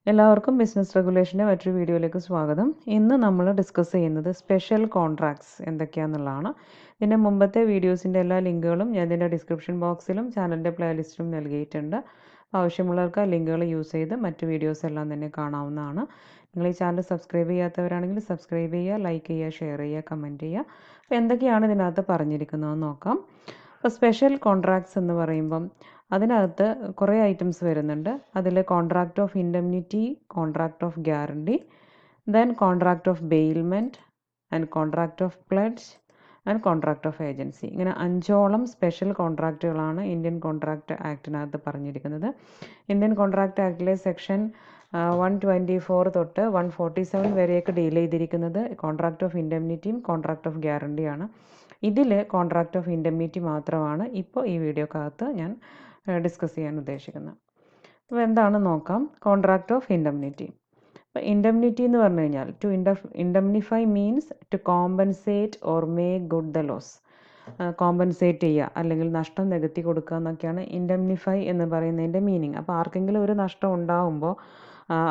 എല്ലാവർക്കും ബിസിനസ് റെഗുലേഷൻ്റെ മറ്റൊരു വീഡിയോയിലേക്ക് സ്വാഗതം. ഇന്ന് നമ്മൾ ഡിസ്കസ് ചെയ്യുന്നത് സ്പെഷ്യൽ കോൺട്രാക്ട്സ് എന്തൊക്കെയാണെന്നുള്ളതാണ്. ഇതിൻ്റെ മുമ്പത്തെ വീഡിയോസിൻ്റെ എല്ലാ ലിങ്കുകളും ഞാൻ ഇതിൻ്റെ ഡിസ്ക്രിപ്ഷൻ ബോക്സിലും ചാനലിൻ്റെ പ്ലേലിസ്റ്റിലും നൽകിയിട്ടുണ്ട്. ആവശ്യമുള്ളവർക്ക് ആ ലിങ്കുകൾ യൂസ് ചെയ്ത് മറ്റു വീഡിയോസ് എല്ലാം തന്നെ കാണാവുന്നതാണ്. നിങ്ങൾ ഈ ചാനൽ സബ്സ്ക്രൈബ് ചെയ്യാത്തവരാണെങ്കിൽ സബ്സ്ക്രൈബ് ചെയ്യുക, ലൈക്ക് ചെയ്യുക, ഷെയർ ചെയ്യുക, കമൻറ്റ് ചെയ്യുക. അപ്പോൾ എന്തൊക്കെയാണ് ഇതിനകത്ത് പറഞ്ഞിരിക്കുന്നതെന്ന് നോക്കാം. അപ്പോൾ സ്പെഷ്യൽ കോൺട്രാക്ട്സ് എന്ന് പറയുമ്പം അതിനകത്ത് കുറേ ഐറ്റംസ് വരുന്നുണ്ട്. അതിൽ contract of indemnity, contract of guarantee, then contract of bailment and contract of pledge and contract of agency. ഇങ്ങനെ 5ഓളം സ്പെഷ്യൽ കോൺട്രാക്റ്റുകളാണ് ഇന്ത്യൻ കോൺട്രാക്റ്റ് ആക്ടിനകത്ത് പറഞ്ഞിരിക്കുന്നത്. ഇന്ത്യൻ കോൺട്രാക്റ്റ് ആക്ടിലെ സെക്ഷൻ 124 തൊട്ട് 147 വരെയൊക്കെ ഡീൽ ചെയ്തിരിക്കുന്നത് കോൺട്രാക്റ്റ് ഓഫ് ഇൻഡെംനിറ്റിയും കോൺട്രാക്റ്റ് ഓഫ് ഗ്യാരണ്ടിയാണ്. ഇതിൽ കോൺട്രാക്റ്റ് ഓഫ് ഇൻഡെംനിറ്റി മാത്രമാണ് ഇപ്പോൾ ഈ വീഡിയോക്കകത്ത് ഞാൻ ഡിസ്കസ് ചെയ്യാൻ ഉദ്ദേശിക്കുന്നത്. അപ്പോൾ എന്താണെന്ന് നോക്കാം. Contract of indemnity. അപ്പോൾ ഇൻഡെംനിറ്റി എന്ന് പറഞ്ഞു കഴിഞ്ഞാൽ to indemnify means to compensate or make good the loss. Compensate ചെയ്യുക അല്ലെങ്കിൽ നഷ്ടം നികത്തി കൊടുക്കുക എന്നൊക്കെയാണ് ഇൻഡെംനിഫൈ എന്ന് പറയുന്നതിൻ്റെ മീനിങ്. അപ്പോൾ ആർക്കെങ്കിലും ഒരു നഷ്ടം ഉണ്ടാകുമ്പോൾ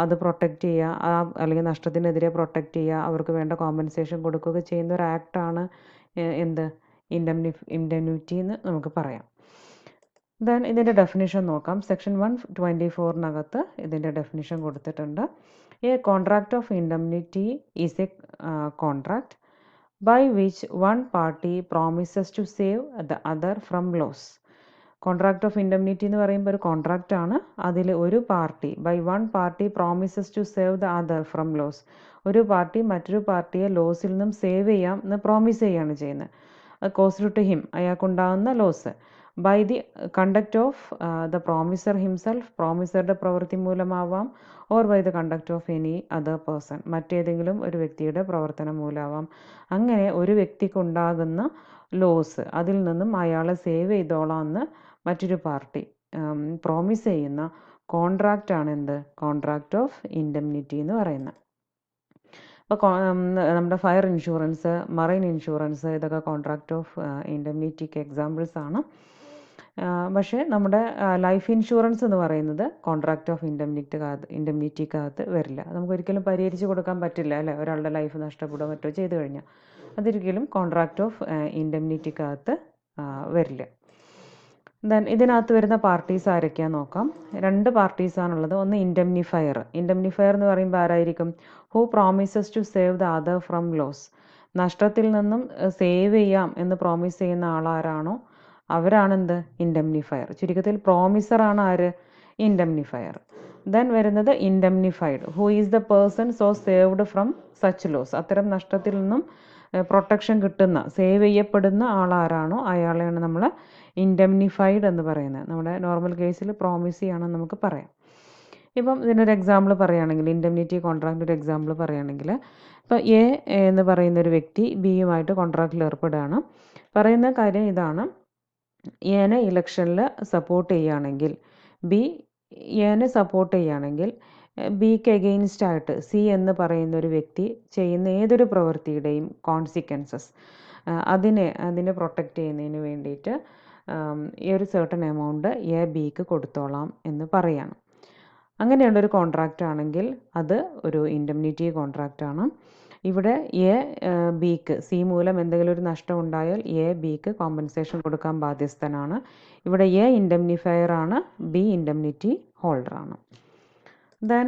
അത് പ്രൊട്ടക്റ്റ് ചെയ്യുക, അല്ലെങ്കിൽ നഷ്ടത്തിനെതിരെ പ്രൊട്ടക്റ്റ് ചെയ്യുക, അവർക്ക് വേണ്ട കോമ്പൻസേഷൻ കൊടുക്കുകയൊക്കെ ചെയ്യുന്ന ഒരു ആക്ടാണ് എന്ത് ഇൻഡെംനിറ്റി എന്ന് നമുക്ക് പറയാം. ദെൻ ഇതിൻ്റെ ഡെഫിനിഷൻ നോക്കാം. സെക്ഷൻ 124 ഇതിൻ്റെ ഡെഫിനിഷൻ കൊടുത്തിട്ടുണ്ട്. A contract of indemnity is a contract by which one party promises to save the other from loss. Contract of indemnity എന്ന് പറയുമ്പോൾ ഒരു കോൺട്രാക്റ്റ് ആണ്. അതിൽ ഒരു party one party promises to save the other from loss. ഒരു party മറ്റൊരു പാർട്ടിയെ ലോസിൽ നിന്നും സേവ് ചെയ്യാം എന്ന് പ്രോമിസ് ചെയ്യുകയാണ് ചെയ്യുന്നത്. കോസ്റ്റ് ടു ഹിം, അയാൾക്കുണ്ടാകുന്ന loss, by the conduct of the promisor himself, പ്രോമിസറുടെ പ്രവൃത്തി മൂലമാവാം, or by the conduct of any other person, മറ്റേതെങ്കിലും ഒരു വ്യക്തിയുടെ പ്രവർത്തനം മൂലമാവാം. അങ്ങനെ ഒരു വ്യക്തിക്കുണ്ടാകുന്ന ലോസ്, അതിൽ നിന്നും അയാളെ സേവ് ചെയ്തോളാം എന്ന് മറ്റൊരു പാർട്ടി പ്രോമിസ് ചെയ്യുന്ന കോൺട്രാക്റ്റാണ് എന്ത്, കോൺട്രാക്റ്റ് ഓഫ് ഇൻഡെംനിറ്റി എന്ന് പറയുന്നത്. അപ്പോൾ നമ്മുടെ ഫയർ ഇൻഷുറൻസ്, മറൈൻ ഇൻഷുറൻസ്, ഇതൊക്കെ കോൺട്രാക്റ്റ് ഓഫ് ഇൻഡെംനിറ്റിക്ക് എക്സാമ്പിൾസ് ആണ്. പക്ഷേ നമ്മുടെ ലൈഫ് ഇൻഷുറൻസ് എന്ന് പറയുന്നത് കോൺട്രാക്റ്റ് ഓഫ് ഇൻഡെംനിറ്റിക്കകത്ത് വരില്ല. നമുക്കൊരിക്കലും പരിഹരിച്ച് കൊടുക്കാൻ പറ്റില്ല അല്ലേ, ഒരാളുടെ ലൈഫ് നഷ്ടപ്പെടുകയോ മറ്റോ ചെയ്തു കഴിഞ്ഞാൽ. അതൊരിക്കലും കോൺട്രാക്റ്റ് ഓഫ് ഇൻഡെംനിറ്റിക്കകത്ത് വരില്ല. ദെൻ ഇതിനകത്ത് വരുന്ന പാർട്ടീസ് ആരൊക്കെയാണെന്ന് നോക്കാം. 2 പാർട്ടീസാണുള്ളത്. ഒന്ന് ഇൻഡെംനിഫയർ. ഇൻഡെംനിഫയർ എന്ന് പറയുമ്പോൾ ആരായിരിക്കും? Who promises to save the other from loss. നഷ്ടത്തിൽ നിന്നും സേവ് ചെയ്യാം എന്ന് പ്രോമിസ് ചെയ്യുന്ന ആളാരാണോ അവരാണെന്ത്, ഇൻഡെംനിഫയർ. ചുരുക്കത്തിൽ പ്രോമിസറാണ് ആര്, ഇൻഡെംനിഫയർ. ദെൻ വരുന്നത് indemnified. Who is the person so saved from such loss. അത്തരം നഷ്ടത്തിൽ നിന്നും പ്രൊട്ടക്ഷൻ കിട്ടുന്ന, സേവ് ചെയ്യപ്പെടുന്ന ആളാരാണോ അയാളെയാണ് നമ്മൾ ഇൻഡെംനിഫൈഡ് എന്ന് പറയുന്നത്. നമ്മുടെ നോർമൽ കേസിൽ പ്രോമിസ് ചെയ്യണമെന്ന് നമുക്ക് പറയാം. ഇപ്പം ഇതിനൊരു എക്സാമ്പിൾ പറയുകയാണെങ്കിൽ, ഇൻഡെംനിറ്റി കോൺട്രാക്റ്റ് ഒരു എക്സാമ്പിൾ പറയുകയാണെങ്കിൽ, ഇപ്പോൾ എ എന്ന് പറയുന്ന ഒരു വ്യക്തി ബിയുമായിട്ട് കോൺട്രാക്റ്റിൽ ഏർപ്പെടുകയാണ്. പറയുന്ന കാര്യം ഇതാണ്: എനെ ഇലക്ഷനിൽ സപ്പോർട്ട് ചെയ്യുകയാണെങ്കിൽ, ബി എനെ സപ്പോർട്ട് ചെയ്യുകയാണെങ്കിൽ ബിക്ക് എഗെയിൻസ്റ്റ് ആയിട്ട് സി എന്ന് പറയുന്ന ഒരു വ്യക്തി ചെയ്യുന്ന ഏതൊരു പ്രവൃത്തിയുടെയും കോൺസിക്വൻസസ് അതിനെ പ്രൊട്ടക്റ്റ് ചെയ്യുന്നതിന് വേണ്ടിയിട്ട് ഈ ഒരു സർട്ടൺ എമൗണ്ട് എ ബിക്ക് കൊടുത്തോളാം എന്ന് പറയാണ്. അങ്ങനെയുള്ളൊരു കോൺട്രാക്റ്റ് ആണെങ്കിൽ അത് ഒരു ഇൻഡെംനിറ്റി കോൺട്രാക്റ്റാണ്. ഇവിടെ എ ബിക്ക് സി മൂലം എന്തെങ്കിലും ഒരു നഷ്ടം ഉണ്ടായാൽ എ ബിക്ക് കോമ്പൻസേഷൻ കൊടുക്കാൻ ബാധ്യസ്ഥനാണ്. ഇവിടെ എ ഇൻഡെംനിഫയർ ആണ്, ബി ഇൻഡെംനിറ്റി ഹോൾഡർ ആണ്. Then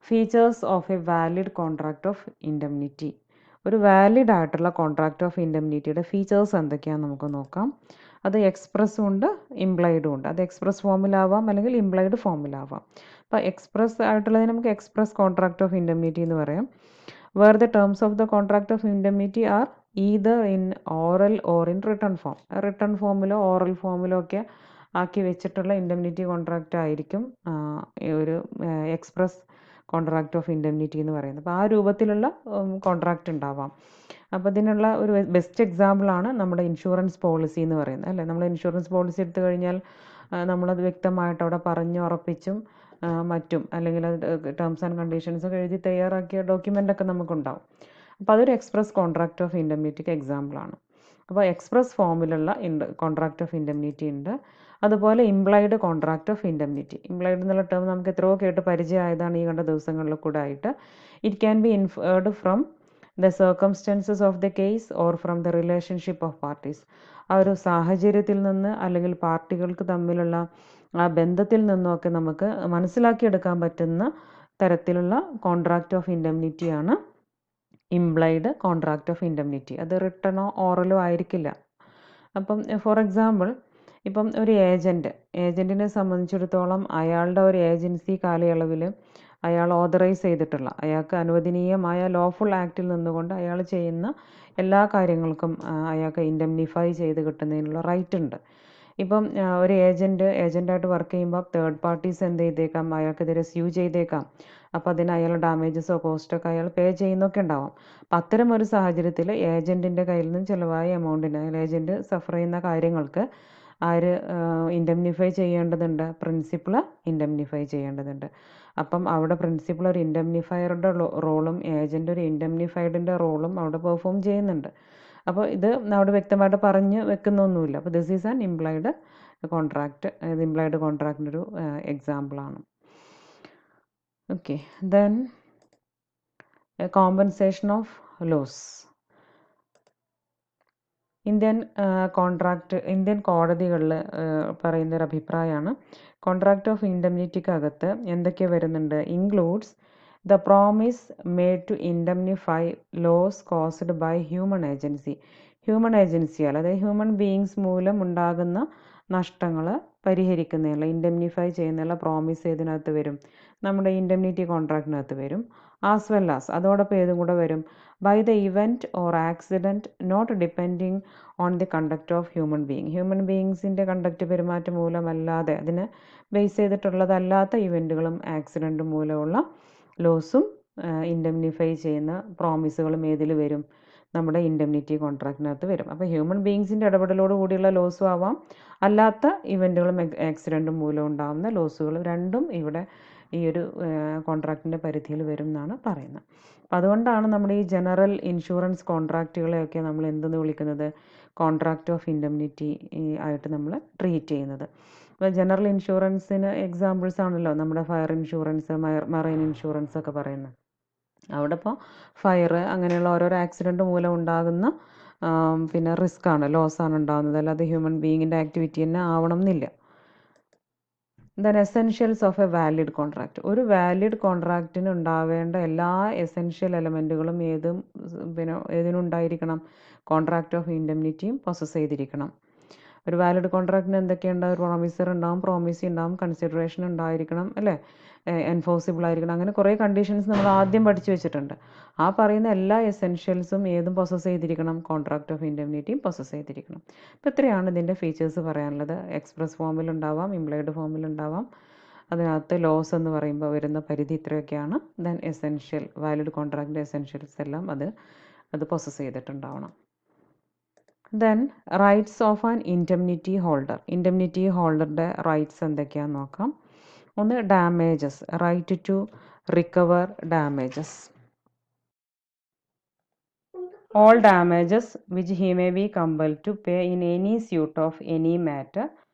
features of A valid contract of indemnity. ഒരു വാലിഡ് ആയിട്ടുള്ള കോൺട്രാക്റ്റ് ഓഫ് ഇൻഡെംനിറ്റിയുടെ ഫീച്ചേഴ്സ് എന്തൊക്കെയാണെന്ന് നമുക്ക് നോക്കാം. അത് എക്സ്പ്രസ്സും ഉണ്ട്, ഇംപ്ലൈഡും ഉണ്ട്. അത് എക്സ്പ്രസ് ഫോമിലാവാം അല്ലെങ്കിൽ ഇംപ്ലൈഡ് ഫോമിലാവാം. അപ്പോൾ എക്സ്പ്രസ് ആയിട്ടുള്ളതിന് നമുക്ക് എക്സ്പ്രസ് കോൺട്രാക്റ്റ് ഓഫ് ഇൻഡെംനിറ്റി എന്ന് പറയാം. Where the terms of the contract of indemnity are either in oral or in written form. Written ഫോമിലോ ഓറൽ ഫോമിലോ ഒക്കെ ആക്കി വെച്ചിട്ടുള്ള ഇൻഡെംനിറ്റി കോൺട്രാക്റ്റ് ആയിരിക്കും ഒരു എക്സ്പ്രസ് കോൺട്രാക്റ്റ് ഓഫ് ഇൻഡെംനിറ്റി എന്ന് പറയുന്നത്. അപ്പോൾ ആ രൂപത്തിലുള്ള കോൺട്രാക്റ്റ് ഉണ്ടാവാം. അപ്പോൾ ഇതിനുള്ള ഒരു ബെസ്റ്റ് എക്സാമ്പിളാണ് നമ്മുടെ ഇൻഷുറൻസ് പോളിസി എന്ന് പറയുന്നത് അല്ലേ. നമ്മൾ ഇൻഷുറൻസ് പോളിസി എടുത്തു കഴിഞ്ഞാൽ നമ്മളത് വ്യക്തമായിട്ട് അവിടെ പറഞ്ഞുറപ്പിച്ചും മറ്റും, അല്ലെങ്കിൽ ടേംസ് ആൻഡ് കണ്ടീഷൻസൊക്കെ എഴുതി തയ്യാറാക്കിയ ഡോക്യുമെൻ്റൊക്കെ നമുക്കുണ്ടാവും. അപ്പോൾ അതൊരു എക്സ്പ്രസ് കോൺട്രാക്റ്റ് ഓഫ് ഇൻഡെംനിറ്റിക്ക് എക്സാമ്പിളാണ്. അപ്പോൾ എക്സ്പ്രസ് ഫോമിലുള്ള കോൺട്രാക്റ്റ് ഓഫ് ഇൻഡെംനിറ്റി ഉണ്ട്. അതുപോലെ implied contract of indemnity. Implied എന്നുള്ള ടേം നമുക്ക് എത്രയോ കേട്ട് പരിചയമായതാണ് ഈ കണ്ട ദിവസങ്ങളിൽ കൂടെ ആയിട്ട്. It can be inferred from the circumstances of the case or from the relationship of parties. ആ ഒരു സാഹചര്യത്തിൽ നിന്ന് അല്ലെങ്കിൽ പാർട്ടികൾക്ക് തമ്മിലുള്ള ആ ബന്ധത്തിൽ നിന്നുമൊക്കെ നമുക്ക് മനസ്സിലാക്കിയെടുക്കാൻ പറ്റുന്ന തരത്തിലുള്ള കോൺട്രാക്റ്റ് ഓഫ് ഇൻഡെംനിറ്റിയാണ് ഇംപ്ലൈഡ് കോൺട്രാക്റ്റ് ഓഫ് ഇൻഡെംനിറ്റി. അത് റിട്ടണോ ഓറലോ ആയിരിക്കില്ല. അപ്പം ഫോർ എക്സാമ്പിൾ, ഇപ്പം ഒരു ഏജൻറ്റിനെ സംബന്ധിച്ചിടത്തോളം അയാളുടെ ഒരു ഏജൻസി കാലയളവിൽ അയാൾ ഓതറൈസ് ചെയ്തിട്ടുള്ള, അയാൾക്ക് അനുവദനീയമായ ലോഫുൾ ആക്റ്റിൽ നിന്നുകൊണ്ട് അയാൾ ചെയ്യുന്ന എല്ലാ കാര്യങ്ങൾക്കും അയാൾക്ക് ഇൻഡെംനിഫൈ ചെയ്ത് കിട്ടുന്നതിനുള്ള റൈറ്റ് ഉണ്ട്. ഇപ്പം ഒരു ഏജൻറ്റായിട്ട് വർക്ക് ചെയ്യുമ്പോൾ തേർഡ് പാർട്ടീസ് എന്ത് ചെയ്തേക്കാം, അയാൾക്കെതിരെ സ്യൂ ചെയ്തേക്കാം. അപ്പോൾ അതിന് അയാൾ ഡാമേജസോ കോസ്റ്റൊക്കെ അയാൾ പേ ചെയ്യുന്നൊക്കെ ഉണ്ടാവാം. അപ്പം അത്തരം ഒരു സാഹചര്യത്തിൽ ഏജൻറ്റിൻ്റെ കയ്യിൽ നിന്നും ചിലവായ എമൗണ്ടിന്, ഏജൻറ്റ് സഫർ ചെയ്യുന്ന കാര്യങ്ങൾക്ക് ആര് ഇൻഡെംനിഫൈ ചെയ്യേണ്ടതുണ്ട്? പ്രിൻസിപ്പൾ ഇൻഡെംനിഫൈ ചെയ്യേണ്ടതുണ്ട്. അപ്പം അവിടെ പ്രിൻസിപ്പൾ ഒരു ഇൻഡെംനിഫയറുടെ റോളും ഏജൻറ്റ് ഒരു ഇൻഡെംനിഫൈഡിൻ്റെ റോളും അവിടെ പെർഫോം ചെയ്യുന്നുണ്ട്. അപ്പോൾ ഇത് അവിടെ വ്യക്തമായിട്ട് പറഞ്ഞ് വെക്കുന്നൊന്നുമില്ല. അപ്പോൾ this is an implied contract. ഇത് ഇംപ്ലൈഡ് കോൺട്രാക്റ്റിൻ്റെ ഒരു എക്സാമ്പിളാണ്. Okay, then compensation of loss. Indian കോടതികളിൽ പറയുന്നൊരു അഭിപ്രായമാണ് കോൺട്രാക്റ്റ് ഓഫ് ഇൻഡെംനിറ്റിക്കകത്ത് എന്തൊക്കെ വരുന്നുണ്ട്? Includes the promise made to indemnify loss caused by human ഏജൻസിയാൽ, അതായത് ഹ്യൂമൻ ബീയിങ്സ് മൂലം ഉണ്ടാകുന്ന നഷ്ടങ്ങൾ പരിഹരിക്കുന്നതിനുള്ള, ഇൻഡെംനിഫൈ ചെയ്യുന്നതിനുള്ള പ്രോമിസ് ഏതിനകത്ത് വരും? നമ്മുടെ ഇൻഡെംനിറ്റി കോൺട്രാക്റ്റിനകത്ത് വരും. ആസ് വെൽ ആസ് അതോടൊപ്പം ഏതും കൂടെ വരും, by the event or accident not depending on the conduct of human ബീയിങ്സിൻ്റെ കണ്ടക്ട് പെരുമാറ്റം മൂലമല്ലാതെ, അതിനെ ബേസ് ചെയ്തിട്ടുള്ളതല്ലാത്ത ഇവൻറ്റുകളും ആക്സിഡൻറ്റും മൂലമുള്ള ലോസും ഇൻഡെംനിഫൈ ചെയ്യുന്ന പ്രോമിസുകളും ഏതിൽ വരും? നമ്മുടെ ഇൻഡെംനിറ്റി കോൺട്രാക്റ്റിനകത്ത് വരും. അപ്പോൾ ഹ്യൂമൻ ബീയിങ്സിൻ്റെ ഇടപെടലോട് കൂടിയുള്ള ലോസും ആവാം, അല്ലാത്ത ഇവൻറ്റുകളും ആക്സിഡൻറ്റും മൂലം ഉണ്ടാകുന്ന ലോസുകളും രണ്ടും ഇവിടെ ഈ ഒരു കോൺട്രാക്റ്റിൻ്റെ പരിധിയിൽ വരും എന്നാണ് പറയുന്നത്. അപ്പോൾ അതുകൊണ്ടാണ് നമ്മുടെ ഈ ജനറൽ ഇൻഷുറൻസ് കോൺട്രാക്റ്റുകളെയൊക്കെ നമ്മൾ എന്തെന്ന് വിളിക്കുന്നത്? കോൺട്രാക്റ്റ് ഓഫ് ഇൻഡെംനിറ്റി ആയിട്ട് നമ്മൾ ട്രീറ്റ് ചെയ്യുന്നത്. അപ്പോൾ ജനറൽ ഇൻഷുറൻസിന് എക്സാമ്പിൾസ് ആണല്ലോ നമ്മുടെ ഫയർ ഇൻഷുറൻസ്, മറൈൻ ഇൻഷുറൻസ് ഒക്കെ പറയുന്നത്. അവിടെ ഇപ്പോൾ ഫയർ അങ്ങനെയുള്ള ഓരോരോ ആക്സിഡൻറ്റ് മൂലം ഉണ്ടാകുന്ന പിന്നെ റിസ്ക്കാണ്, ലോസാണ് ഉണ്ടാകുന്നത്, അല്ലാതെ ഹ്യൂമൻ ബീയിങ്ങിൻ്റെ ആക്ടിവിറ്റി തന്നെ ആവണം എന്നില്ല. Then essentials of A valid contract. ഒരു വാലിഡ് കോൺട്രാക്റ്റിന് ഉണ്ടാവേണ്ട എല്ലാ എസെൻഷ്യൽ എലമെൻറ്റുകളും ഏതിനുണ്ടായിരിക്കണം? കോൺട്രാക്റ്റ് ഓഫ് ഇൻഡെംനിറ്റിയും പൊസസ് ചെയ്തിരിക്കണം. ഒരു വാലിഡ് കോൺട്രാക്റ്റിന് എന്തൊക്കെയുണ്ടാവും? ഒരു പ്രോമിസർ ഉണ്ടാവും, പ്രോമിസി ഉണ്ടാവും, കൺസിഡറേഷൻ ഉണ്ടായിരിക്കണം, അല്ലേ? എൻഫോഴ്സിബിൾ ആയിരിക്കണം. അങ്ങനെ കുറേ കണ്ടീഷൻസ് നമ്മൾ ആദ്യം പഠിച്ചു വെച്ചിട്ടുണ്ട്. ആ പറയുന്ന എല്ലാ എസെൻഷ്യൽസും ഏതും പൊസസ് ചെയ്തിരിക്കണം? കോൺട്രാക്റ്റ് ഓഫ് ഇൻഡെംനിറ്റിയും പൊസസ് ചെയ്തിരിക്കണം. അപ്പോൾ ഇത്രയാണ് ഇതിൻ്റെ ഫീച്ചേഴ്സ് പറയാനുള്ളത്. എക്സ്പ്രസ് ഫോമിലുണ്ടാവാം, ഇംപ്ലൈഡ് ഫോമിലുണ്ടാവാം. അതിനകത്ത് ലോസ് എന്ന് പറയുമ്പോൾ വരുന്ന പരിധി ഇത്രയൊക്കെയാണ്. ദെൻ എസെൻഷ്യൽ, വാലിഡ് കോൺട്രാക്റ്റിൻ്റെ എസെൻഷ്യൽസ് എല്ലാം അത് പൊസസ് ചെയ്തിട്ടുണ്ടാവണം. Then rights of an indemnity holder. Indemnity ഹോൾഡറുടെ റൈറ്റ്സ് എന്തൊക്കെയാണെന്ന് നോക്കാം. ഒന്ന് damages, right to recover damages. All damages which he may be compelled to pay in any suit of any matter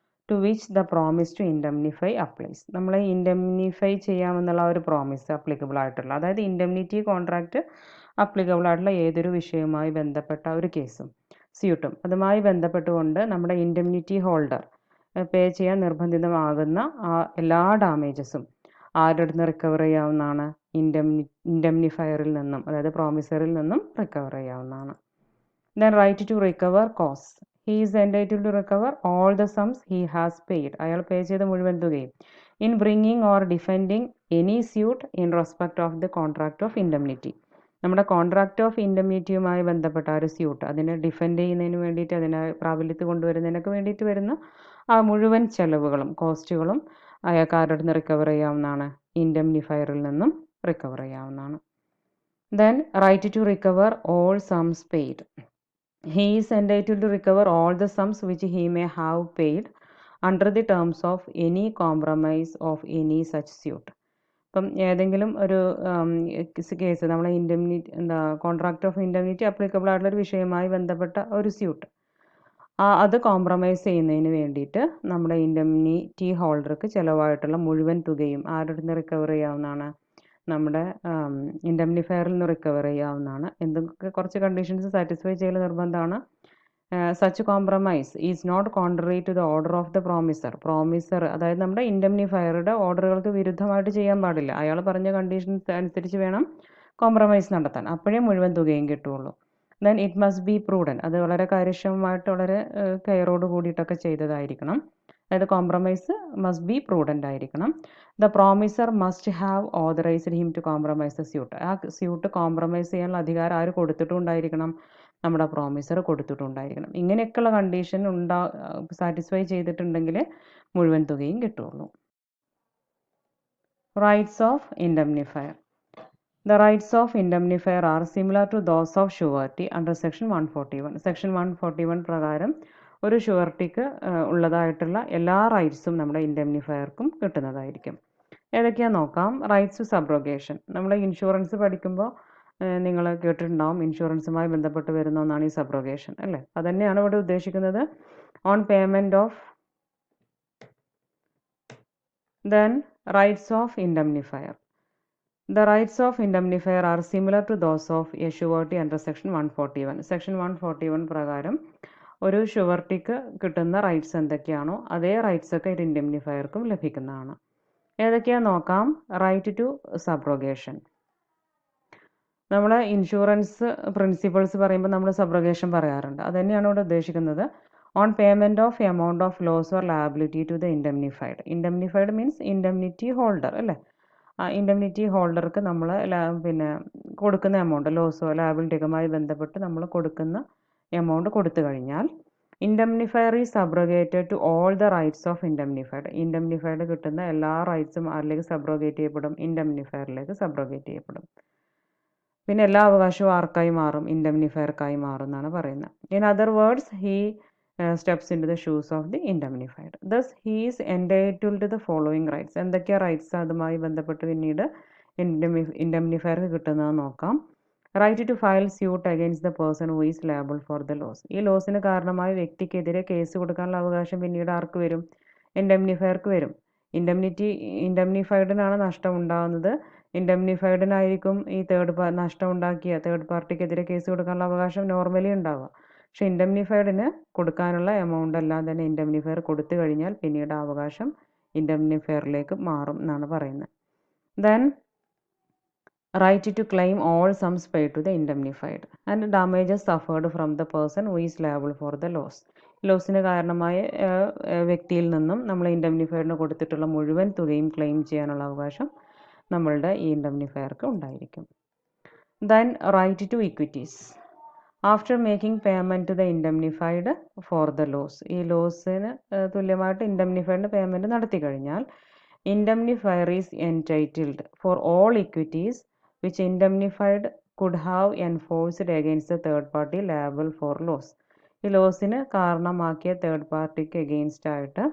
to which the promise to indemnify applies. നമ്മൾ ഇൻഡെംനിഫൈ ചെയ്യാമെന്നുള്ള ഒരു promise applicable ആയിട്ടുള്ള, അതായത് indemnity contract applicable ആയിട്ടുള്ള ഏതൊരു വിഷയവുമായി ബന്ധപ്പെട്ട ഒരു കേസും സ്യൂട്ടും അതുമായി ബന്ധപ്പെട്ടുകൊണ്ട് നമ്മുടെ ഇൻഡെംനിറ്റി ഹോൾഡർ പേ ചെയ്യാൻ നിർബന്ധിതമാകുന്ന എല്ലാ ഡാമേജസും ആരുടെ അടുത്ത് നിന്ന് റിക്കവർ ചെയ്യാവുന്നതാണ്? ഇൻഡെംനിഫയറിൽ നിന്നും, അതായത് പ്രോമിസറിൽ നിന്നും റിക്കവർ ചെയ്യാവുന്നതാണ്. Then right to recover cost. He is entitled to recover all the sums he has paid. അയാൾ പേ ചെയ്ത മുഴുവൻ തുകയും in bringing or defending any suit in respect of the contract of indemnity. നമ്മുടെ contract of ഇൻഡെംനിറ്റിയുമായി ബന്ധപ്പെട്ട ആ ഒരു suit അതിനെ ഡിഫെൻഡ് ചെയ്യുന്നതിന് വേണ്ടിയിട്ട്, അതിനെ പ്രാബല്യത്തിൽ കൊണ്ടുവരുന്നതിനൊക്കെ വേണ്ടിയിട്ട് വരുന്ന ആ മുഴുവൻ ചെലവുകളും കോസ്റ്റുകളും അയാൾക്ക് ആരുടെ നിന്ന് റിക്കവർ ചെയ്യാവുന്നതാണ്? ഇൻഡെംനിഫയറിൽ നിന്നും റിക്കവർ ചെയ്യാവുന്നതാണ്. Then right to recover all sums paid. He is entitled to recover all the sums which he may have paid under the terms of any compromise of any such suit. ഇപ്പം ഏതെങ്കിലും ഒരു case നമ്മളെ contract of indemnity applicable ആയിട്ടുള്ളൊരു വിഷയവുമായി ബന്ധപ്പെട്ട ഒരു suit, അത് compromise ചെയ്യുന്നതിന് വേണ്ടിയിട്ട് നമ്മുടെ ഇൻഡെംനിറ്റി ഹോൾഡർക്ക് ചിലവായിട്ടുള്ള മുഴുവൻ തുകയും ആരുടെ നിന്ന് റിക്കവർ ചെയ്യാവുന്നതാണ്? നമ്മുടെ ഇൻഡെംനിഫയറിൽ നിന്ന് റിക്കവർ ചെയ്യാവുന്നതാണ്. എന്തൊക്കെ കുറച്ച് കണ്ടീഷൻസ് സാറ്റിസ്ഫൈ ചെയ്യൽ നിർബന്ധമാണ്. Such compromise is not contrary to the order of the promiser അതായത് നമ്മുടെ ഇൻഡെംനിഫയറുടെ ഓർഡറുകൾക്ക് വിരുദ്ധമായിട്ട് ചെയ്യാൻ പാടില്ല. അയാൾ പറഞ്ഞ കണ്ടീഷൻസ് അനുസരിച്ച് വേണം കോംപ്രമൈസ് നടത്താൻ. അപ്പോഴേ മുഴുവൻ തുകയും കിട്ടുകയുള്ളൂ. Then it must be prudent, അത് വളരെ കാര്യക്ഷമമായിട്ട് വളരെ കെയറോട് കൂടിയിട്ടൊക്കെ ചെയ്തതായിരിക്കണം. അതായത് കോംപ്രമൈസ് മസ്റ്റ് ബി പ്രൂഡൻ്റ് ആയിരിക്കണം. The promiser must have authorised him to compromise the suit. ആ സ്യൂട്ട് കോംപ്രമൈസ് ചെയ്യാനുള്ള അധികാരം ആര് കൊടുത്തിട്ടുണ്ടായിരിക്കണം? നമ്മുടെ പ്രോമിസർ കൊടുത്തിട്ടുണ്ടായിരിക്കണം. ഇങ്ങനെയൊക്കെയുള്ള കണ്ടീഷൻ സാറ്റിസ്ഫൈ ചെയ്തിട്ടുണ്ടെങ്കിൽ മുഴുവൻ തുകയും കിട്ടുള്ളൂ. Rights of indemnifier. The rights of indemnifier are similar to those of surety under section 141. Section 141 പ്രകാരം ഒരു ഷുവർട്ടിക്ക് ഉള്ളതായിട്ടുള്ള എല്ലാ റൈറ്റ്സും നമ്മുടെ ഇൻഡെംനിഫയർക്കും കിട്ടുന്നതായിരിക്കും. ഏതൊക്കെയാണെന്ന് നോക്കാം. Rights to subrogation. നമ്മൾ ഇൻഷുറൻസ് പഠിക്കുമ്പോൾ നിങ്ങൾ കേട്ടിട്ടുണ്ടാവും, ഇൻഷുറൻസുമായി ബന്ധപ്പെട്ട് വരുന്ന ഒന്നാണ് ഈ സബ്രോഗേഷൻ, അല്ലേ? അതുതന്നെയാണ് ഇവിടെ ഉദ്ദേശിക്കുന്നത്. On payment of then rights of indemnifier. The rights of indemnifier are similar to those of a surety under section 141. Section 141 പ്രകാരം ഒരു ഷുവർട്ടിക്ക് കിട്ടുന്ന റൈറ്റ്സ് എന്തൊക്കെയാണോ അതേ റൈറ്റ്സ് ഒക്കെ ഒരു ഇൻഡെംനിഫയർക്കും ലഭിക്കുന്നതാണ്. ഏതൊക്കെയാണെന്ന് നോക്കാം. Right to subrogation. നമ്മൾ ഇൻഷുറൻസ് പ്രിൻസിപ്പിൾസ് പറയുമ്പോൾ നമ്മൾ സബ്രോഗേഷൻ പറയാറുണ്ട്. അതുതന്നെയാണ് ഇവിടെ ഉദ്ദേശിക്കുന്നത്. On payment of amount of loss or liability to the indemnified. Indemnified means indemnity holder, അല്ലേ? ഇൻഡെംനിറ്റി ഹോൾഡർക്ക് നമ്മൾ കൊടുക്കുന്ന എമൗണ്ട്, ലോസോ ലാബിലിറ്റിയുമായി ബന്ധപ്പെട്ട് നമ്മൾ കൊടുക്കുന്ന എമൗണ്ട് കൊടുത്തു കഴിഞ്ഞാൽ indemnifier is subrogated to all the rights of indemnified. Indemnified കിട്ടുന്ന എല്ലാ റൈറ്റ്സും ആരിലേക്ക് സബ്രോഗേറ്റ് ചെയ്യപ്പെടും? ഇൻഡെംനിഫയറിലേക്ക് സബ്രോഗേറ്റ് ചെയ്യപ്പെടും. പിന്നെ എല്ലാ അവകാശവും ആർക്കായി മാറും? ഇൻഡെംനിഫയർക്കായി മാറും എന്നാണ് പറയുന്നത്. In other words he steps into the shoes of the indemnified. Thus he is entitled to the following rights. എന്തൊക്കെയാ റൈറ്റ്സ് അതുമായി ബന്ധപ്പെട്ട് പിന്നീട് ഇൻഡെംനിഫയർക്ക് കിട്ടുന്നത് നോക്കാം. Right to file suit against the person who is liable for the loss. ഈ ലോസിന് കാരണമായ വ്യക്തിക്കെതിരെ കേസ് കൊടുക്കാനുള്ള അവകാശം പിന്നീട് ആർക്ക് വരും? ഇൻഡെംനിഫയർക്ക് വരും. ഇൻഡെംനിഫൈഡിനാണ് നഷ്ടം ഉണ്ടാകുന്നത്. ഇൻഡെംനിഫൈഡിനായിരിക്കും ഈ നഷ്ടം ഉണ്ടാക്കിയ തേർഡ് പാർട്ടിക്കെതിരെ കേസ് കൊടുക്കാനുള്ള അവകാശം നോർമലി ഉണ്ടാവുക. പക്ഷെ ഇൻഡെംനിഫൈഡിന് കൊടുക്കാനുള്ള എമൗണ്ട് എല്ലാം തന്നെ ഇൻഡെംനിഫയർ കൊടുത്തു കഴിഞ്ഞാൽ പിന്നീട് ആ അവകാശം ഇൻഡെംനിഫയറിലേക്ക് മാറും എന്നാണ് പറയുന്നത്. Then right to claim all sums paid to the indemnified and damages suffered from the person who is liable for the loss. ലോസിന് കാരണമായ വ്യക്തിയിൽ നിന്നും നമ്മൾ ഇൻഡെംനിഫൈഡിന് കൊടുത്തിട്ടുള്ള മുഴുവൻ തുകയും ക്ലെയിം ചെയ്യാനുള്ള അവകാശം നമ്മളുടെ ഈ ഇൻഡെംനിഫയർക്ക് ഉണ്ടായിരിക്കും. Then right to equities. After making payment to the indemnified for the loss. ഈ ലോസിന് തുല്യമായിട്ട് ഇൻഡെംനിഫൈഡിന് പേയ്മെൻറ്റ് നടത്തി കഴിഞ്ഞാൽ indemnifier is entitled for all equities which indemnified could have enforced against the third party liable for loss. ഈ ലോസിന് കാരണമാക്കിയ third പാർട്ടിക്ക് against ആയിട്ട്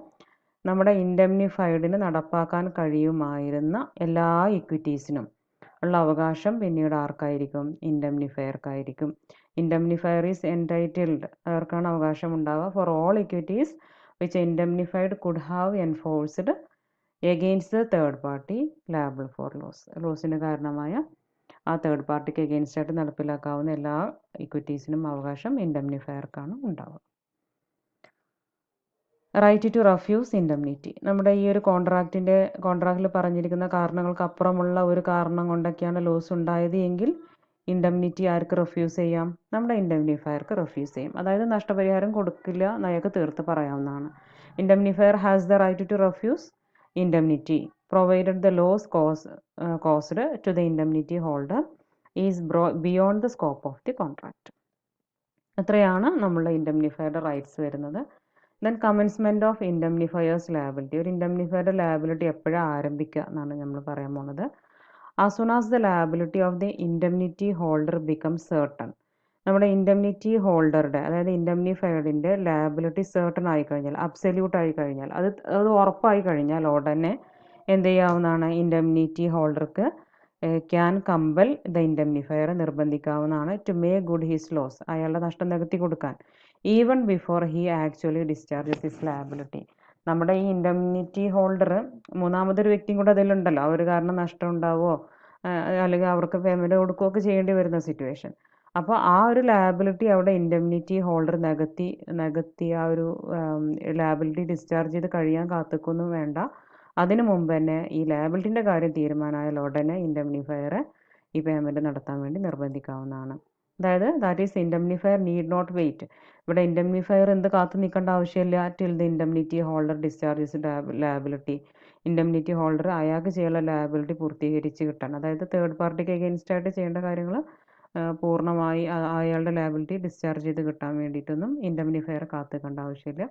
നമ്മുടെ ഇൻഡെംനിഫൈഡിന് നടപ്പാക്കാൻ കഴിയുമായിരുന്ന എല്ലാ ഇക്വിറ്റീസിനും ഉള്ള അവകാശം പിന്നീട് ആർക്കായിരിക്കും? ഇൻഡെംനിഫയർക്കായിരിക്കും. ഇൻഡെംനിഫയർ ഈസ് എൻറ്റൈറ്റിൽഡ്, അവർക്കാണ് അവകാശം ഉണ്ടാവുക, for all equities which indemnified could have enforced against the third party liable for loss. ലോസിന് കാരണമായ ആ തേർഡ് പാർട്ടിക്ക് എഗെയിൻസ്റ്റ് ആയിട്ട് നടപ്പിലാക്കാവുന്ന എല്ലാ ഇക്വിറ്റീസിനും അവകാശം ഇൻഡെംനിഫയർക്കാണ് ഉണ്ടാവുക. Right to refuse indemnity. നമ്മുടെ ഈ ഒരു കോൺട്രാക്റ്റിൽ പറഞ്ഞിരിക്കുന്ന കാരണങ്ങൾക്ക് അപ്പുറമുള്ള ഒരു കാരണം കൊണ്ടൊക്കെയാണ് ലോസ് ഉണ്ടായത് എങ്കിൽ ഇൻഡെംനിറ്റി ആർക്ക് റെഫ്യൂസ് ചെയ്യാം? നമ്മുടെ ഇൻഡെംനിഫയർക്ക് റെഫ്യൂസ് ചെയ്യും. അതായത് നഷ്ടപരിഹാരം കൊടുക്കില്ല എന്നയാൾക്ക് തീർത്ത് പറയാവുന്നതാണ്. Indemnifier has the right to refuse indemnity provided the loss caused to the indemnity holder is beyond the scope of the contract. അത്രയാണ് നമ്മളുടെ ഇൻഡെംനിഫയറുടെ റൈറ്റ്സ് വരുന്നത്. Then commencement of indemnifier's liability. ഒരു ഇൻഡെംനിഫയറുടെ ലയബിലിറ്റി എപ്പോഴാണ് ആരംഭിക്കുക എന്നാണ് നമ്മൾ പറയാൻ പോകുന്നത്. As soon as the liability of the indemnity holder become certain. നമ്മുടെ ഇൻഡെംനിറ്റി ഹോൾഡറുടെ അതായത് ഇൻഡെംനിഫൈഡിൻ്റെ ലയബിലിറ്റി സർട്ടൺ ആയി കഴിഞ്ഞാൽ, അബ്സല്യൂട്ട് ആയി കഴിഞ്ഞാൽ, അത് ഉറപ്പായി കഴിഞ്ഞാൽ ഉടനെ എന്ത് ചെയ്യാവുന്നതാണ്? ഇൻഡെംനിറ്റി ഹോൾഡർക്ക് ക്യാൻ കമ്പൽ ദ ഇൻഡെംനിഫയർ നിർബന്ധിക്കാവുന്നതാണ് to make good his loss, അയാളുടെ നഷ്ടം നികത്തി കൊടുക്കാൻ. Even before he actually discharges his liability. നമ്മുടെ ഈ ഇൻഡെംനിറ്റി ഹോൾഡർ മൂന്നാമതൊരു വ്യക്തിയും കൂടെ അതിലുണ്ടല്ലോ, അവർ കാരണം നഷ്ടം ഉണ്ടാവുമോ അല്ലെങ്കിൽ അവർക്ക് പേയ്മെൻറ്റ് കൊടുക്കുകയൊക്കെ ചെയ്യേണ്ടി വരുന്ന സിറ്റുവേഷൻ. അപ്പോൾ ആ ഒരു ലയബിലിറ്റി അവിടെ ഇൻഡെംനിറ്റി ഹോൾഡർ നികത്തി ആ ഒരു ലയബിലിറ്റി ഡിസ്ചാർജ് ചെയ്ത് കഴിയാൻ കാത്തിക്കൊന്നും വേണ്ട. അതിനു മുമ്പ് തന്നെ ഈ ലയബിലിറ്റിൻ്റെ കാര്യം തീരുമാനമായാൽ ഉടനെ ഇൻഡെംനിഫയർ ഈ പേയ്മെൻറ്റ് നടത്താൻ വേണ്ടി നിർബന്ധിക്കാവുന്നതാണ്. അതായത് that is indemnifier need not wait. ഇവിടെ ഇൻഡെംനിഫയർ എന്ത് കാത്തു നിൽക്കേണ്ട ആവശ്യമില്ല till the indemnity holder discharges liability. Indemnity holder അയാൾക്ക് ചെയ്യാനുള്ള ലയബിലിറ്റി പൂർത്തീകരിച്ച് കിട്ടാൻ, അതായത് തേർഡ് പാർട്ടിക്ക് അഗെയിൻസ്റ്റ് ആയിട്ട് ചെയ്യേണ്ട കാര്യങ്ങൾ പൂർണ്ണമായി അയാളുടെ ലയബിലിറ്റി ഡിസ്ചാർജ് ചെയ്ത് കിട്ടാൻ വേണ്ടിയിട്ടൊന്നും ഇൻഡെംനിഫയർ കാത്തു നിൽക്കേണ്ട ആവശ്യമില്ല.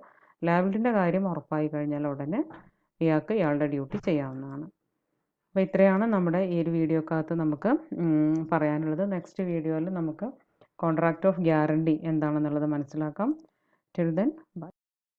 ലയബിലിറ്റിൻ്റെ കാര്യം ഉറപ്പായി കഴിഞ്ഞാൽ ഉടനെ ഇയാൾക്ക് ഇയാളുടെ ഡ്യൂട്ടി ചെയ്യാവുന്നതാണ്. അപ്പോൾ ഇത്രയാണ് നമ്മുടെ ഈ ഒരു വീഡിയോക്കകത്ത് നമുക്ക് പറയാനുള്ളത്. നെക്സ്റ്റ് വീഡിയോയിൽ നമുക്ക് കോൺട്രാക്റ്റ് ഓഫ് ഗ്യാരണ്ടി എന്താണെന്നുള്ളത് മനസ്സിലാക്കാം. Till then bye.